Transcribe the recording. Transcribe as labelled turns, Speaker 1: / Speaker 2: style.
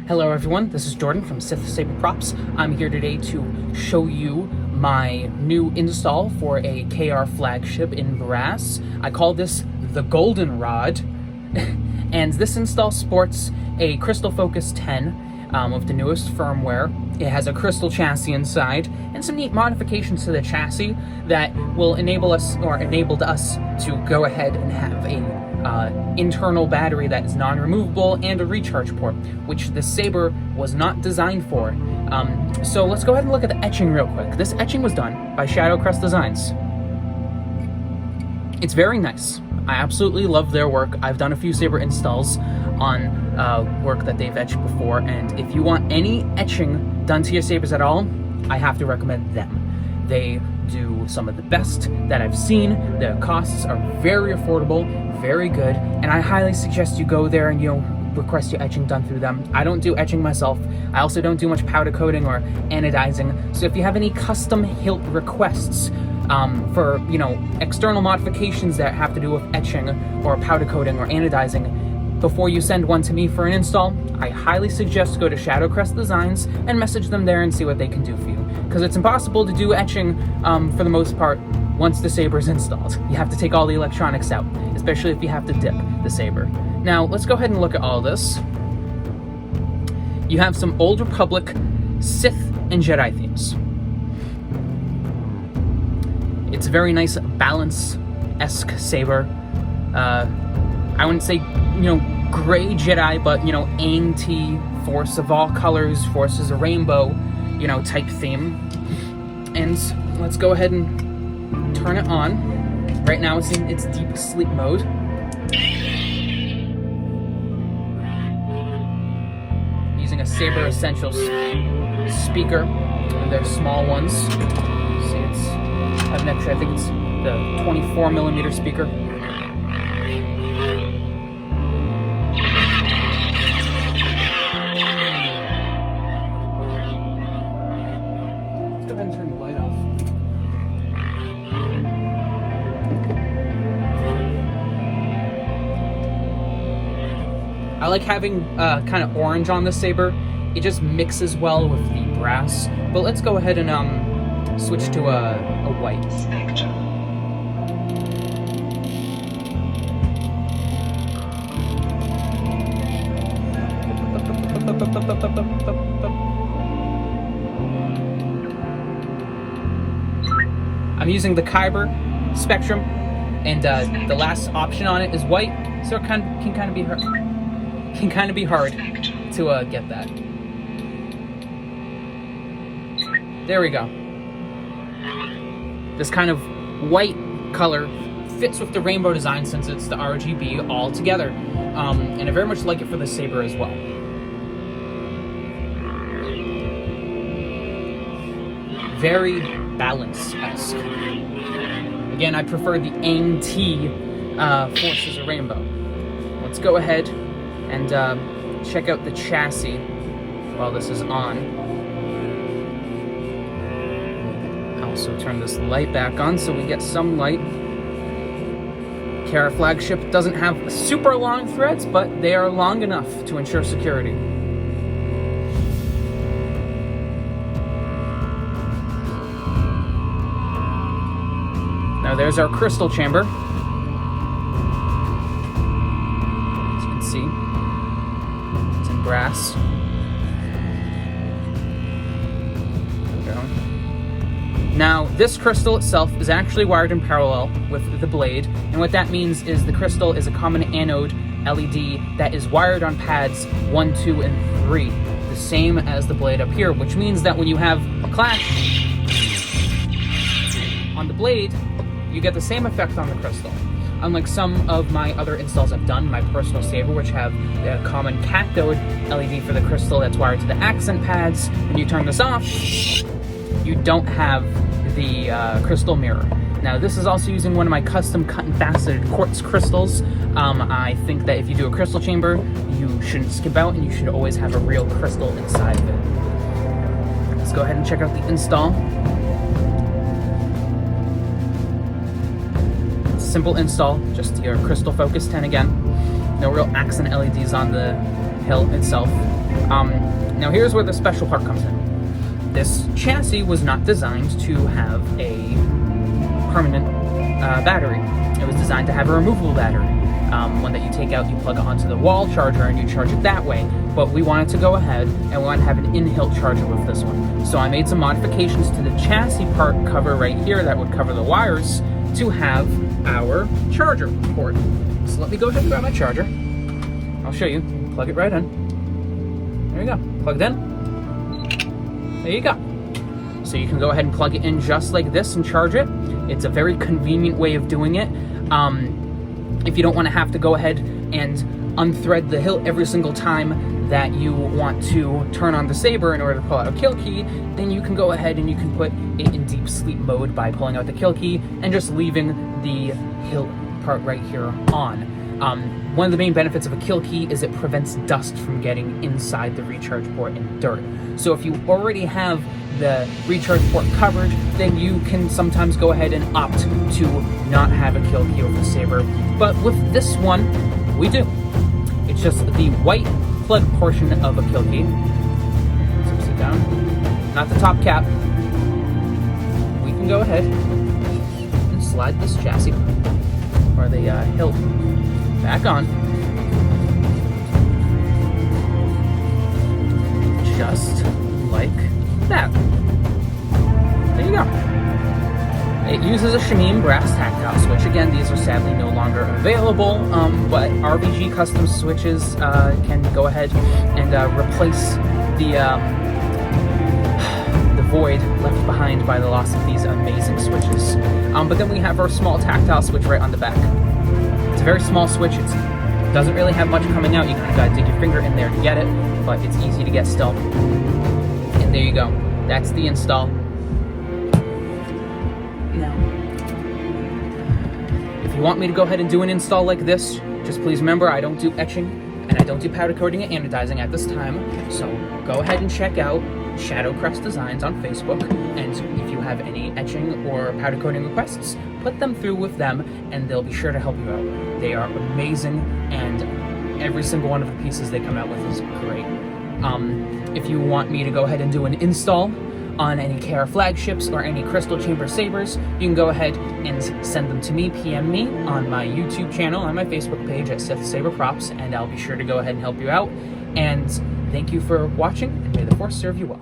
Speaker 1: Hello everyone, this is Jordan from Sith Saber Props. I'm here today to show you my new install for a KR flagship in brass. I call this the GoldenRod, and this install sports a Crystal Focus 10 of the newest firmware. It has a crystal chassis inside and some neat modifications to the chassis that will enabled us to go ahead and have a internal battery that is non-removable and a recharge port, which the Saber was not designed for. So let's go ahead and look at the etching real quick. This etching was done by ShadowCrest Designs. It's very nice. I absolutely love their work. I've done a few Saber installs on work that they've etched before, and if you want any etching done to your Sabers at all, I have to recommend them. They do some of the best that I've seen. The costs are very affordable, very good, and I highly suggest you go there and request your etching done through them. I don't do etching myself. I also don't do much powder coating or anodizing. So if you have any custom hilt requests for external modifications that have to do with etching or powder coating or anodizing, before you send one to me for an install, I highly suggest go to ShadowCrest Designs and message them there and see what they can do for you. Because it's impossible to do etching for the most part once the Saber is installed. You have to take all the electronics out, especially if you have to dip the Saber. Now, let's go ahead and look at all this. You have some Old Republic, Sith, and Jedi themes. It's a very nice balance-esque Saber. I wouldn't say, gray Jedi, but, Aang-T, Force of all colors, Force is a rainbow, type theme. And let's go ahead and turn it on. Right now it's in its deep sleep mode. Using a Saber Essentials speaker, and they're small ones. See, I think it's the 24mm speaker. Let's go ahead and turn the light off. I like having kind of orange on the Saber. It just mixes well with the brass. But let's go ahead and switch to a white. I'm using the Kyber spectrum, and the last option on it is white, so it can kind of be hard. Can kind of be hard to get that. There we go. This kind of white color fits with the rainbow design since it's the RGB all together, and I very much like it for the Saber as well. Very balance-esque. Again, I prefer the Aang-T Force is a rainbow. Let's go ahead and check out the chassis while this is on. I'll also turn this light back on so we get some light. KR Flagship doesn't have super long threads, but they are long enough to ensure security. Now there's our crystal chamber. As you can see, it's in brass. There we go. Now this crystal itself is actually wired in parallel with the blade, and what that means is the crystal is a common anode LED that is wired on pads 1, 2, and 3, the same as the blade up here, which means that when you have a clash on the blade, you get the same effect on the crystal. Unlike some of my other installs I've done, my personal Saber, which have a common cathode LED for the crystal that's wired to the accent pads, when you turn this off, you don't have the crystal mirror. Now this is also using one of my custom cut and faceted quartz crystals. I think that if you do a crystal chamber, you shouldn't skip out and you should always have a real crystal inside of it. Let's go ahead and check out the install. Simple install, just your Crystal Focus 10 again. No real accent LEDs on the hilt itself. Now here's where the special part comes in. This chassis was not designed to have a permanent battery. It was designed to have a removable battery. One that you take out, you plug it onto the wall charger, and you charge it that way. But we wanted to go ahead and we wanted to have an in-hilt charger with this one. So I made some modifications to the chassis part cover right here that would cover the wires to have our charger port. So let me go ahead and grab my charger. I'll show you. Plug it right in. There you go. Plugged in. There you go. So you can go ahead and plug it in just like this and charge it. It's a very convenient way of doing it. If you don't want to have to go ahead and unthread the hilt every single time that you want to turn on the saber in order to pull out a kill key, then you can go ahead and you can put it in deep sleep mode by pulling out the kill key and just leaving the hilt part right here on. One of the main benefits of a kill key is it prevents dust from getting inside the recharge port and dirt. So if you already have the recharge port covered, then you can sometimes go ahead and opt to not have a kill key with the saber. But with this one, we do. It's just the white plug portion of a kill key. So sit down, not the top cap. We can go ahead and slide this chassis or the hilt back on, just like that. There you go. It uses a Shameen brass tactile switch. Again, these are sadly no longer available, but RBG custom switches can go ahead and replace the void left behind by the loss of these amazing switches. But then we have our small tactile switch right on the back. It's a very small switch. It doesn't really have much coming out. You kind of got to dig your finger in there to get it, but it's easy to get still. And there you go. That's the install. Now, if you want me to go ahead and do an install like this, just please remember I don't do etching and I don't do powder coating and anodizing at this time. So go ahead and check out ShadowCrest Designs on Facebook, and if you have any etching or powder coating requests, put them through with them and they'll be sure to help you out. They are amazing, and every single one of the pieces they come out with is great. If you want me to go ahead and do an install on any KR flagships or any crystal chamber sabers, you can go ahead and send them to me, PM me on my YouTube channel, on my Facebook page at Sith Saber Props, and I'll be sure to go ahead and help you out. And thank you for watching, and may the Force serve you well.